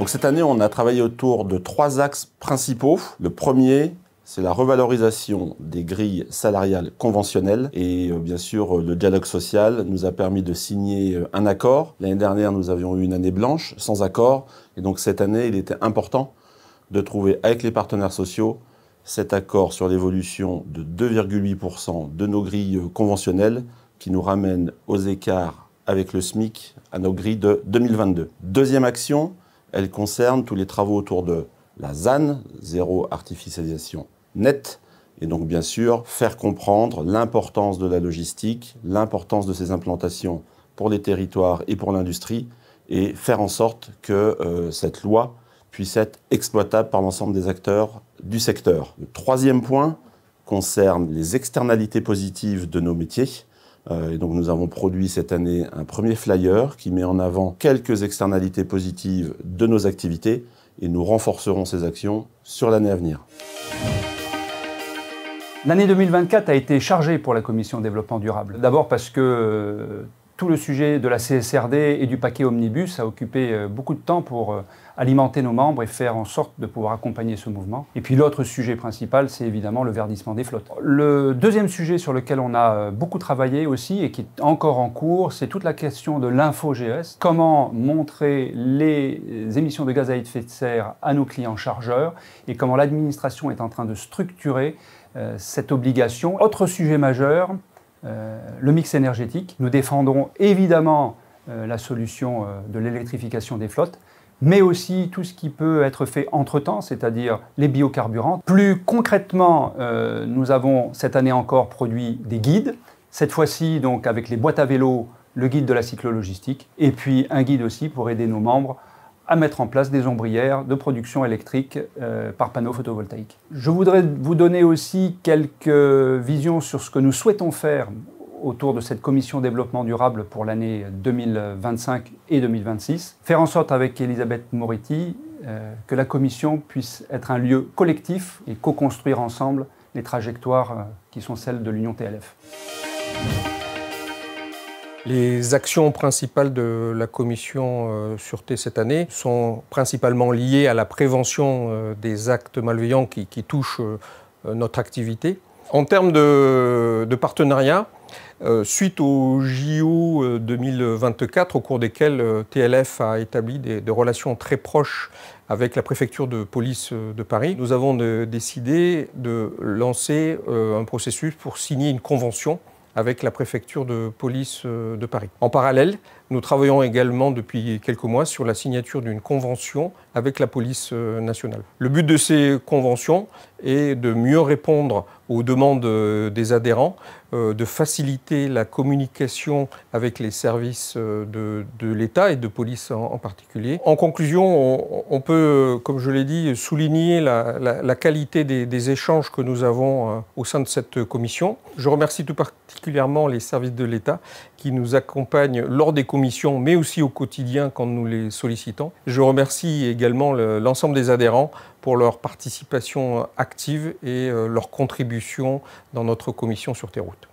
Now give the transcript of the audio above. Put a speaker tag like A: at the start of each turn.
A: Donc cette année, on a travaillé autour de 3 axes principaux. Le premier, c'est la revalorisation des grilles salariales conventionnelles. Et bien sûr, le dialogue social nous a permis de signer un accord. L'année dernière, nous avions eu une année blanche, sans accord. Et donc cette année, il était important de trouver avec les partenaires sociaux cet accord sur l'évolution de 2,8% de nos grilles conventionnelles qui nous ramène aux écarts avec le SMIC à nos grilles de 2022. Deuxième action, elle concerne tous les travaux autour de la ZAN, zéro artificialisation nette, et donc bien sûr faire comprendre l'importance de la logistique, l'importance de ces implantations pour les territoires et pour l'industrie, et faire en sorte que cette loi puisse être exploitable par l'ensemble des acteurs du secteur. Le troisième point concerne les externalités positives de nos métiers. Et donc nous avons produit cette année un premier flyer qui met en avant quelques externalités positives de nos activités et nous renforcerons ces actions sur l'année à venir.
B: L'année 2024 a été chargée pour la Commission Développement Durable. D'abord parce que tout le sujet de la CSRD et du paquet Omnibus a occupé beaucoup de temps pour alimenter nos membres et faire en sorte de pouvoir accompagner ce mouvement. Et puis l'autre sujet principal, c'est évidemment le verdissement des flottes. Le deuxième sujet sur lequel on a beaucoup travaillé aussi et qui est encore en cours, c'est toute la question de l'info-GS. Comment montrer les émissions de gaz à effet de serre à nos clients chargeurs et comment l'administration est en train de structurer cette obligation. Autre sujet majeur, le mix énergétique. Nous défendrons évidemment la solution de l'électrification des flottes, mais aussi tout ce qui peut être fait entre-temps, c'est-à-dire les biocarburants. Plus concrètement, nous avons cette année encore produit des guides, cette fois-ci donc avec les boîtes à vélo, le guide de la cyclo-logistique, et puis un guide aussi pour aider nos membres à mettre en place des ombrières de production électrique par panneaux photovoltaïques. Je voudrais vous donner aussi quelques visions sur ce que nous souhaitons faire autour de cette commission développement durable pour l'année 2025 et 2026. Faire en sorte avec Elisabeth Moretti que la commission puisse être un lieu collectif et co-construire ensemble les trajectoires qui sont celles de l'Union TLF.
C: Les actions principales de la commission sûreté cette année sont principalement liées à la prévention des actes malveillants qui touchent notre activité. En termes de partenariat, suite au JO 2024, au cours desquels TLF a établi des relations très proches avec la préfecture de police de Paris, nous avons décidé de lancer un processus pour signer une convention avec la préfecture de police de Paris. En parallèle, nous travaillons également depuis quelques mois sur la signature d'une convention avec la police nationale. Le but de ces conventions est de mieux répondre aux demandes des adhérents, de faciliter la communication avec les services de l'État et de police en particulier. En conclusion, on peut, comme je l'ai dit, souligner la qualité des échanges que nous avons au sein de cette commission. Je remercie tout particulièrement les services de l'État qui nous accompagnent lors des commissions, mais aussi au quotidien quand nous les sollicitons. Je remercie également l'ensemble des adhérents pour leur participation active et leur contribution dans notre commission Sûreté Route.